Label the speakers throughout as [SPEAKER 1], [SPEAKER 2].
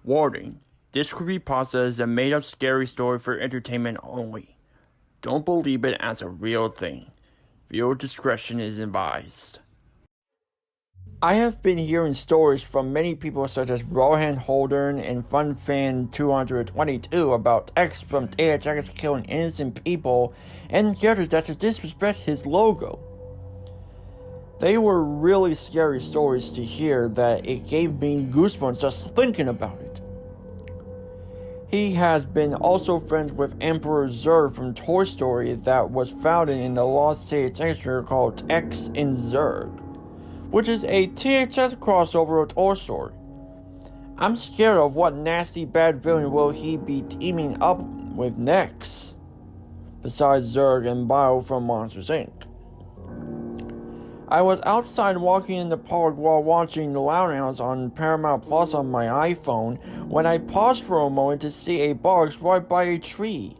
[SPEAKER 1] Warning: this creepypasta is a made-up scary story for entertainment only. Don't believe it as a real thing. Viewer discretion is advised. I have been hearing stories from many people such as Rohan Holdern and FunFan222 about X from THX killing innocent people and characters that disrespect his logo. They were really scary stories to hear that it gave me goosebumps just thinking about it. He has been also friends with Emperor Zurg from Toy Story that was founded in the lost THX called X and Zurg, which is a THX crossover of Toy Story. I'm scared of what nasty bad villain will he be teaming up with next, besides Zurg and Bio from Monsters Inc. I was outside walking in the park while watching The Loud House on Paramount Plus on my iPhone when I paused for a moment to see a box right by a tree.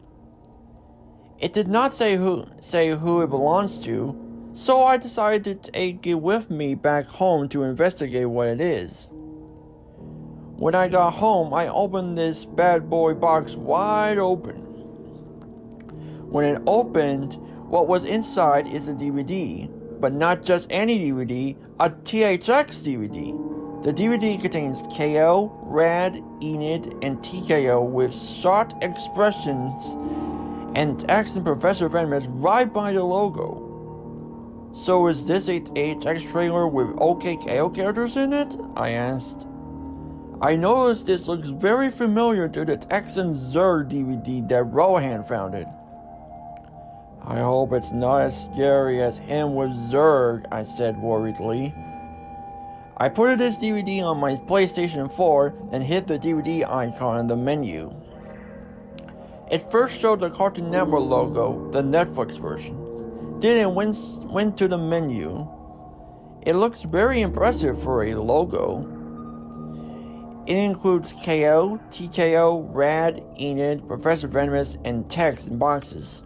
[SPEAKER 1] It did not say who it belongs to, so I decided to take it with me back home to investigate what it is. When I got home, I opened this bad boy box wide open. When it opened, what was inside is a DVD. But not just any DVD, a THX DVD. The DVD contains K.O, Rad, Enid, and T.K.O with shocked expressions and X and Professor Venomous right by the logo. So is this a THX trailer with K.O characters in it? I asked. I noticed this looks very familiar to the X and Zurg DVD that Rohan founded. I hope it's not as scary as him with Zurg, I said worriedly. I put this DVD on my PlayStation 4 and hit the DVD icon in the menu. It first showed the Cartoon Network logo, the Netflix version. Then it went to the menu. It looks very impressive for a logo. It includes K.O, T.K.O, Rad, Enid, Professor Venomous, and text in boxes.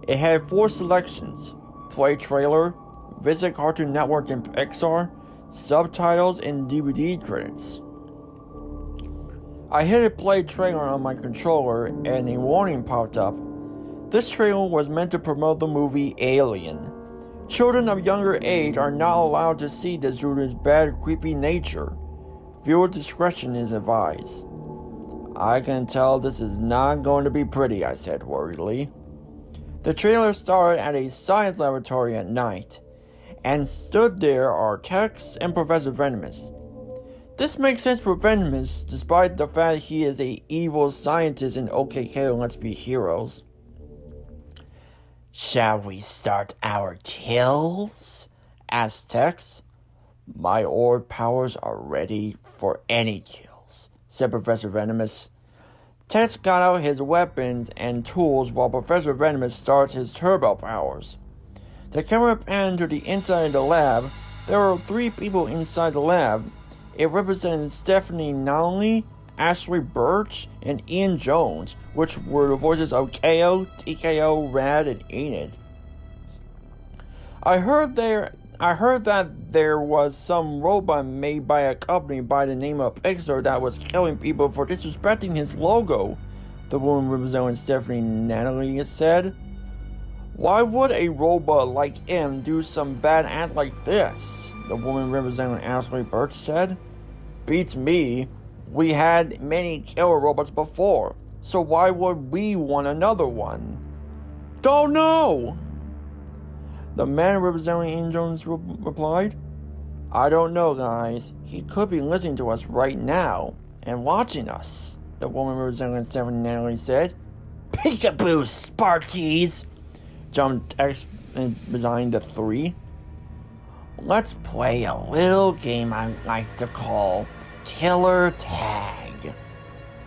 [SPEAKER 1] It had 4 selections: play trailer, visit Cartoon Network and Pixar, subtitles, and DVD credits. I hit a play trailer on my controller and a warning popped up. This trailer was meant to promote the movie Alien. Children of younger age are not allowed to see this due to its bad, creepy nature. Viewer discretion is advised. I can tell this is not going to be pretty, I said worriedly. The trailer started at a science laboratory at night, and stood there are Tex and Professor Venomous. This makes sense for Venomous, despite the fact he is an evil scientist and K.O Let's Be Heroes. Shall we start our kills? Asked Tex. My orb powers are ready for any kills, said Professor Venomous. Tex got out his weapons and tools while Professor Venomous starts his turbo powers. The camera panned to the inside of the lab. There were 3 people inside the lab. It represented Stephanie Nonnelly, Ashley Birch, and Ian Jones, which were the voices of K.O, T.K.O, Rad, and Enid. I heard that there was some robot made by a company by the name of Pixar that was killing people for disrespecting his logo, the woman representing Stephanie Nannelly said. Why would a robot like him do some bad act like this? The woman representing Ashley Birch said. Beats me. We had many killer robots before, so why would we want another one? Don't know! The man representing Ian Jones replied. I don't know, guys. He could be listening to us right now and watching us, the woman representing Stephanie Nannelly said. Peekaboo, Sparkies! Jumped X behind the 3. Let's play a little game I like to call Killer Tag,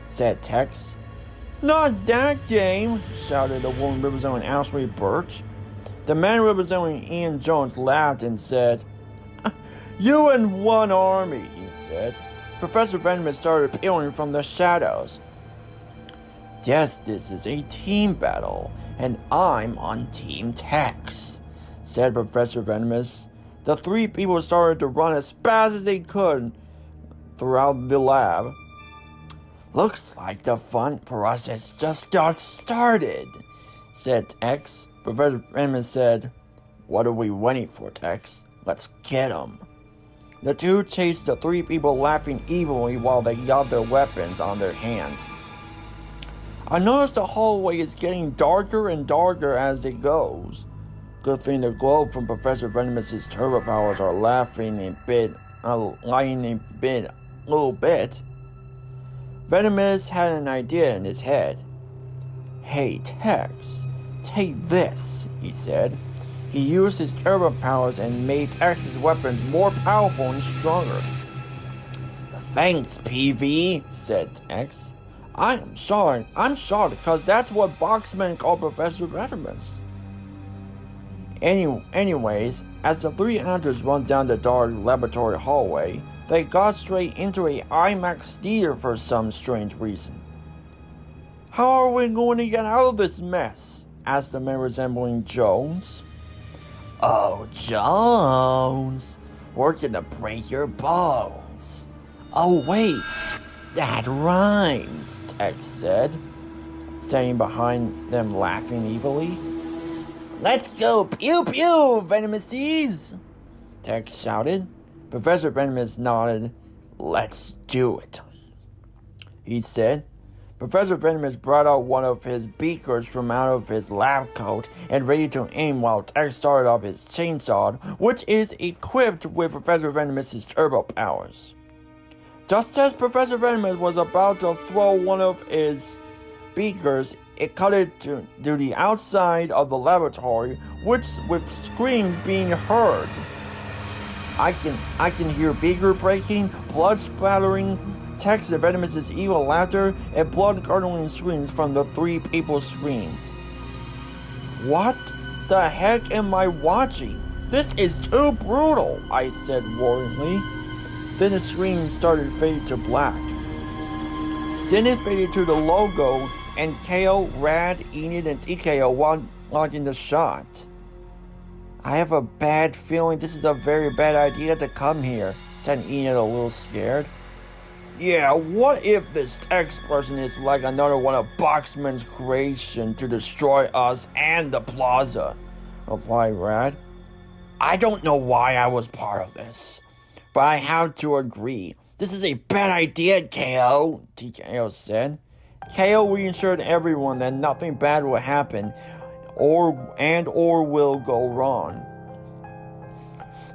[SPEAKER 1] said Tex. Not that game, shouted the woman representing Ashley Birch. The man representing Ian Jones laughed and said, You and one army, he said. Professor Venomous started appearing from the shadows. Yes, this is a team battle, and I'm on Team Tex, said Professor Venomous. The 3 people started to run as fast as they could throughout the lab. Looks like the fun for us has just got started, said X. Professor Venomous said, "What are we waiting for, Tex? Let's get 'em." The two chased the three people, laughing evilly while they got their weapons on their hands. I noticed the hallway is getting darker and darker as it goes. Good thing the glow from Professor Venomous's turbo powers are lying a little bit. Venomous had an idea in his head. "Hey, Tex, take this," he said. He used his turbo powers and made X's weapons more powerful and stronger. "Thanks, PV," said X. I'm sorry because that's what boxmen call Professor Venomous." Anyways, as the three actors run down the dark laboratory hallway, they got straight into a IMAX theater for some strange reason. "How are we going to get out of this mess?" asked the man resembling Jones. "Oh, Jones, we're gonna break your bones." "Oh, wait, that rhymes," Tex said, standing behind them laughing evilly. "Let's go, pew pew, Venomousies!" Tex shouted. Professor Venomous nodded. "Let's do it," he said. Professor Venomous brought out one of his beakers from out of his lab coat and ready to aim while Tex started up his chainsaw, which is equipped with Professor Venomous's turbo powers. Just as Professor Venomous was about to throw one of his beakers, it cut it to the outside of the laboratory, with screams being heard. I can hear beaker breaking, blood splattering, Tex and Venomous's evil laughter, and blood-curdling screams from the three people's screams. "What the heck am I watching? This is too brutal," I said worriedly. Then the screams started fading to black. Then it faded to the logo, and K.O, Rad, Enid, and T.K.O walked in the shot. "I have a bad feeling this is a very bad idea to come here," said Enid, a little scared. "Yeah, what if this X person is like another one of Boxman's creation to destroy us and the plaza?" replied Rad. "I don't know why I was part of this, but I have to agree. This is a bad idea, K.O, T.K.O said. K.O reassured everyone that nothing bad will happen or will go wrong.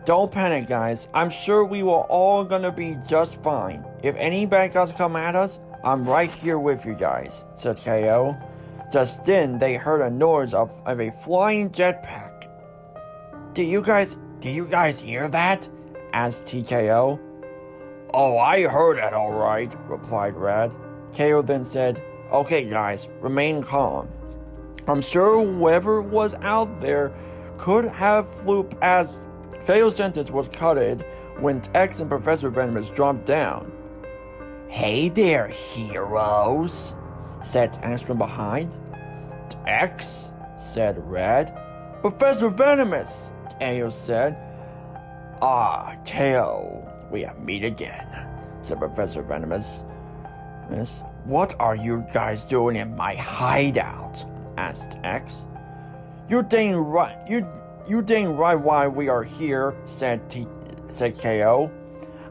[SPEAKER 1] "Don't panic, guys. I'm sure we will all gonna be just fine. If any bad guys come at us, I'm right here with you guys," said K.O. Just then, they heard a noise of a flying jetpack. Do you guys hear that?" asked T.K.O. "Oh, I heard that all right," replied Rad. K.O. then said, "Okay, guys, remain calm. I'm sure whoever was out there could have flew past." K.O.'s sentence was cutted when Tex and Professor Venomous dropped down. "Hey there, heroes," said Tex from behind. "Tex," said Red. "Professor Venomous," K.O. said. "Ah, K.O, we have met again," said Professor Venomous. "What are you guys doing in my hideout?" asked Tex. You dang right why we are here," said K.O.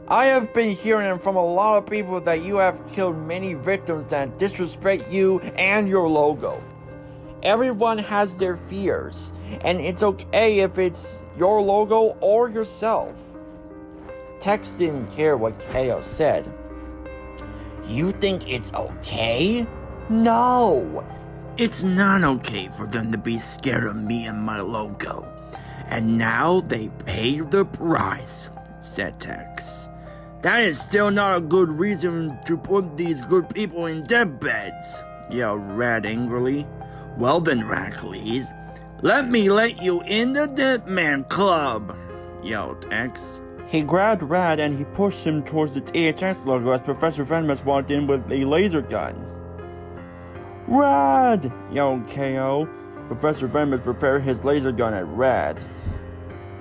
[SPEAKER 1] "I have been hearing from a lot of people that you have killed many victims that disrespect you and your logo. Everyone has their fears, and it's okay if it's your logo or yourself." Tex didn't care what K.O. said. "You think it's okay? No! It's not okay for them to be scared of me and my logo. And now they pay the price," said Tex. "That is still not a good reason to put these good people in deathbeds," yelled Rad angrily. "Well then, Radcliffe, let me let you in the Dead Man Club," yelled Tex. He grabbed Rad and he pushed him towards the THX logo as Professor Venomous walked in with a laser gun. "Rad!" yelled K.O. Professor Venomous prepared his laser gun at Rad.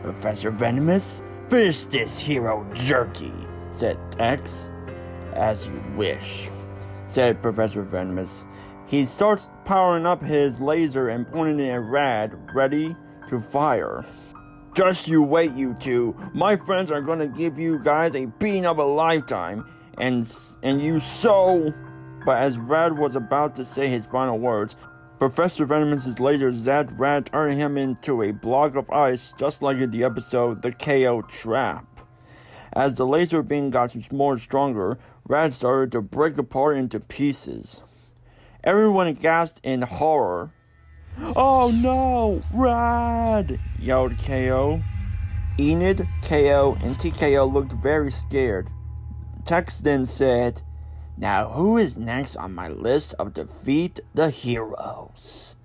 [SPEAKER 1] "Professor Venomous, finish this hero jerky," said Tex. "As you wish," said Professor Venomous. He starts powering up his laser and pointing it at Rad, ready to fire. Just you wait, you two. My friends are gonna give you guys a beating of a lifetime. And you so... But as Rad was about to say his final words, Professor Venomous's laser zapped Rad, turning him into a block of ice, just like in the episode The T.K.O. Trap. As the laser beam got more stronger, Rad started to break apart into pieces. Everyone gasped in horror. "Oh no, Rad!" yelled T.K.O. Enid, T.K.O., and T.K.O. looked very scared. THX then said, "Now who is next on my list of defeat the heroes?"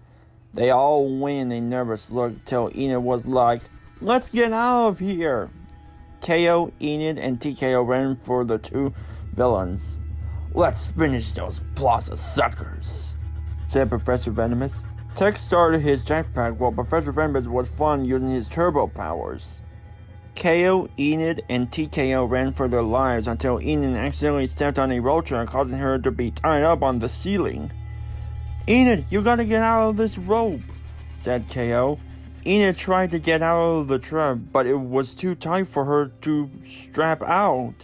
[SPEAKER 1] They all went a nervous look till Enid was like, "Let's get out of here!" T.K.O., Enid, and T.K.O. ran for the two villains. "Let's finish those Plaza suckers," said Professor Venomous. THX started his jetpack while Professor Venomous was fun using his turbo powers. T.K.O., Enid, and T.K.O. ran for their lives until Enid accidentally stepped on a rotor, causing her to be tied up on the ceiling. "Enid, you gotta get out of this rope," said T.K.O. Enid tried to get out of the trap, but it was too tight for her to strap out.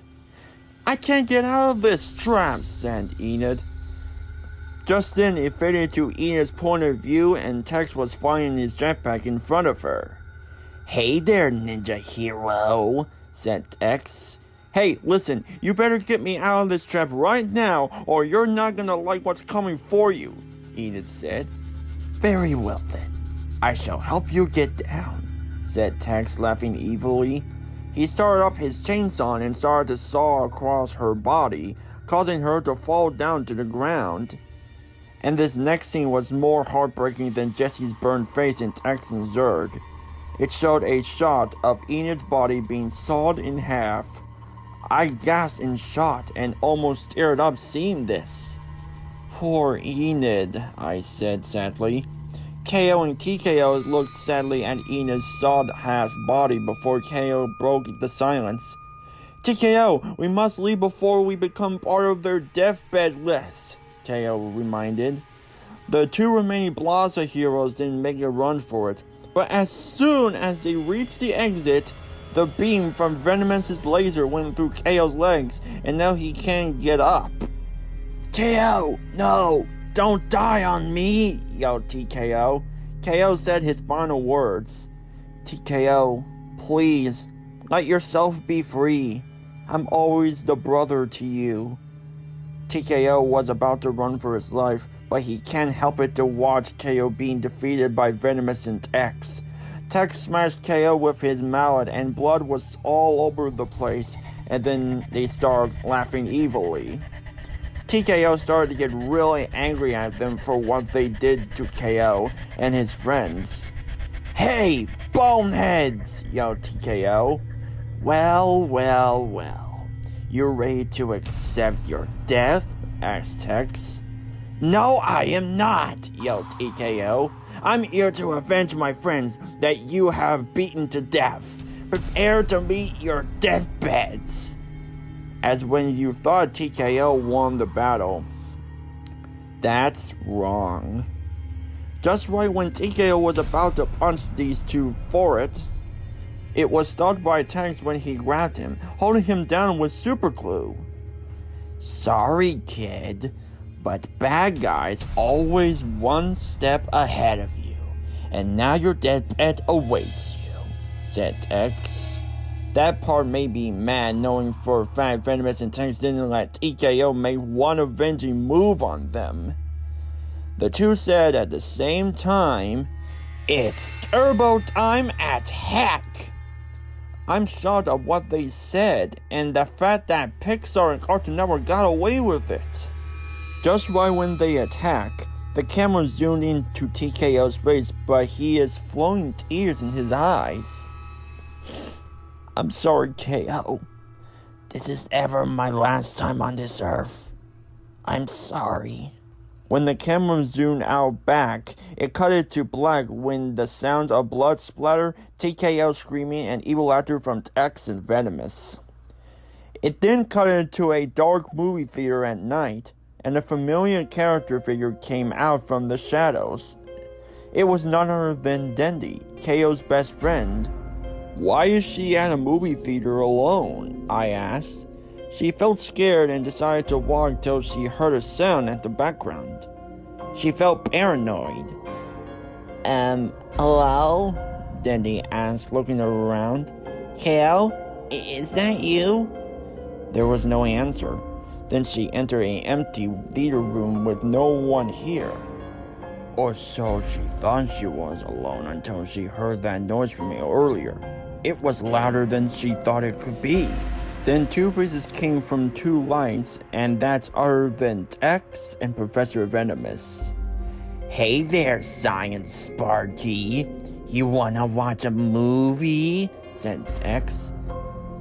[SPEAKER 1] "I can't get out of this trap," said Enid. Just then, it faded to Enid's point of view, and THX was flying his jetpack in front of her. "Hey there, ninja hero," said THX. "Hey, listen, you better get me out of this trap right now, or you're not gonna like what's coming for you," Enid said. "Very well then, I shall help you get down," said THX, laughing evilly. He started up his chainsaw and started to saw across her body, causing her to fall down to the ground. And this next scene was more heartbreaking than Jesse's burned face in THX and Zurg. It showed a shot of Enid's body being sawed in half. I gasped in shock and almost teared up seeing this. "Poor Enid," I said sadly. T.K.O. and T.K.O. looked sadly at Enid's sawed half body before T.K.O. broke the silence. "T.K.O., we must leave before we become part of their deathbed list," T.K.O. reminded. The two remaining Plaza heroes didn't make a run for it, but as soon as they reached the exit, the beam from Venomous's laser went through T.K.O.'s legs, and now he can't get up. "T.K.O., no! Don't die on me!" yelled T.K.O. T.K.O. said his final words. "T.K.O., please, let yourself be free. I'm always the brother to you." T.K.O. was about to run for his life, but he can't help it to watch T.K.O. being defeated by Venomous and THX. THX smashed T.K.O. with his mallet and blood was all over the place, and then they started laughing evilly. T.K.O. started to get really angry at them for what they did to T.K.O. and his friends. "Hey, boneheads!" yelled T.K.O. Well. You ready to accept your death?" asked THX. "No, I am not!" yelled T.K.O. "I'm here to avenge my friends that you have beaten to death. Prepare to meet your deathbeds." As when you thought T.K.O. won the battle. That's wrong. Just right when T.K.O. was about to punch these two for it, it was stopped by THX when he grabbed him, holding him down with super glue. "Sorry, kid, but bad guys always one step ahead of you, and now your deathbed awaits you," said THX. That part made me mad, knowing for a fact Venomous and THX didn't let T.K.O. make one avenging move on them. The two said at the same time, "It's turbo time at Heck!" I'm shocked at what they said, and the fact that Pixar and Cartoon Network got away with it. Just right when they attack, the camera zoomed into T.K.O.'s face, but he is flowing tears in his eyes. "I'm sorry, K.O. This is ever my last time on this earth. I'm sorry." When the camera zoomed out back, it cut it to black when the sounds of blood splatter, T.K.O. screaming, and evil laughter from THX and Venomous. It then cut into a dark movie theater at night, and a familiar character figure came out from the shadows. It was none other than Dendy, K.O.'s best friend. "Why is she at a movie theater alone?" I asked. She felt scared and decided to walk till she heard a sound at the background. She felt paranoid. Hello?" Dendy asked, looking around. "K.O., is that you?" There was no answer. Then she entered an empty theater room with no one here. Or so she thought she was alone until she heard that noise from me earlier. It was louder than she thought it could be. Then two voices came from two lights, and that's other than THX and Professor Venomous. "Hey there, Science Sparky. You wanna watch a movie?" said THX.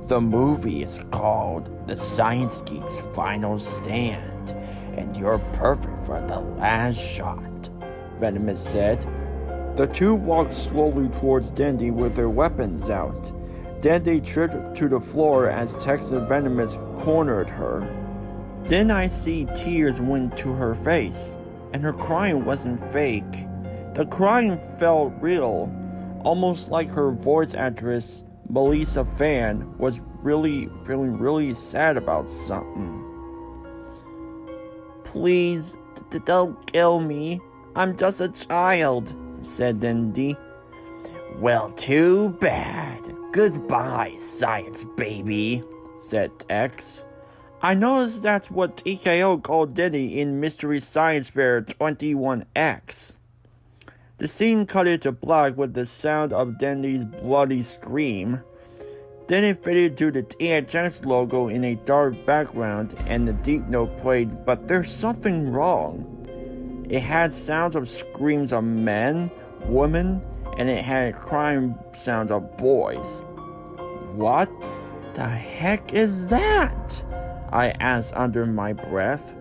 [SPEAKER 1] "The movie is called The Science Geek's Final Stand, and you're perfect for the last shot," Venomous said. The two walked slowly towards Dendy with their weapons out. Dendy tripped to the floor as THX and Venomous cornered her. Then I see tears went to her face, and her crying wasn't fake. The crying felt real, almost like her voice actress, Melissa Fan, was really sad about something. "Please, don't kill me. I'm just a child," said Dendy. "Well, too bad. Goodbye, science baby," said THX. I noticed that's what T.K.O called Dendy in Mystery Science Fair 21X. The scene cut into black with the sound of Dendy's bloody scream. Then it faded to the THX logo in a dark background and the deep note played, but there's something wrong. It had sounds of screams of men, women, and it had crying sounds of boys. "What the heck is that?" I asked under my breath.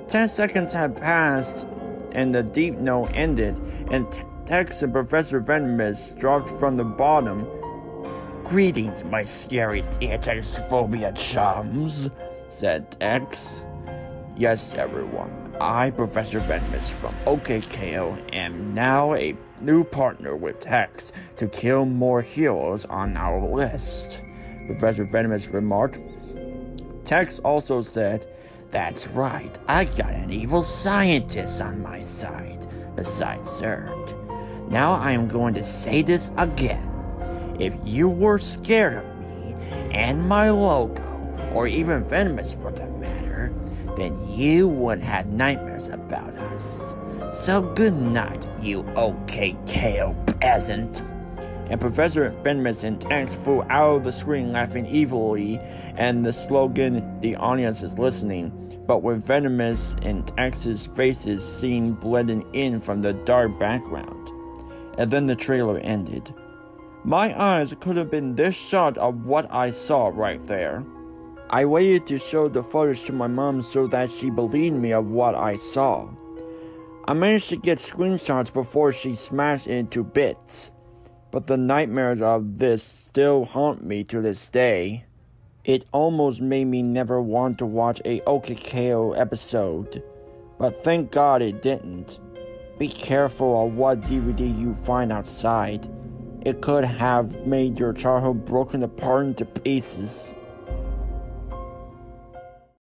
[SPEAKER 1] 10 seconds had passed and the deep note ended, and THX and Professor Venomous dropped from the bottom. "Greetings, my scary THX phobia chums," said THX. "Yes, everyone. I, Professor Venomous from K.O, am now a new partner with THX to kill more heroes on our list," Professor Venomous remarked. THX also said, "That's right, I got an evil scientist on my side, besides Zerg. Now I am going to say this again. If you were scared of me and my logo, or even Venomous for that matter, then you would have nightmares about us. So good night, you K.O peasant." And Professor Venomous and THX flew out of the screen laughing evilly, and the slogan, "The audience is listening," but with Venomous and THX's faces seen blending in from the dark background. And then the trailer ended. My eyes could have been this shot of what I saw right there. I waited to show the footage to my mom so that she believed me of what I saw. I managed to get screenshots before she smashed it into bits, but the nightmares of this still haunt me to this day. It almost made me never want to watch a K.O episode, but thank God it didn't. Be careful of what DVD you find outside. It could have made your childhood broken apart into pieces.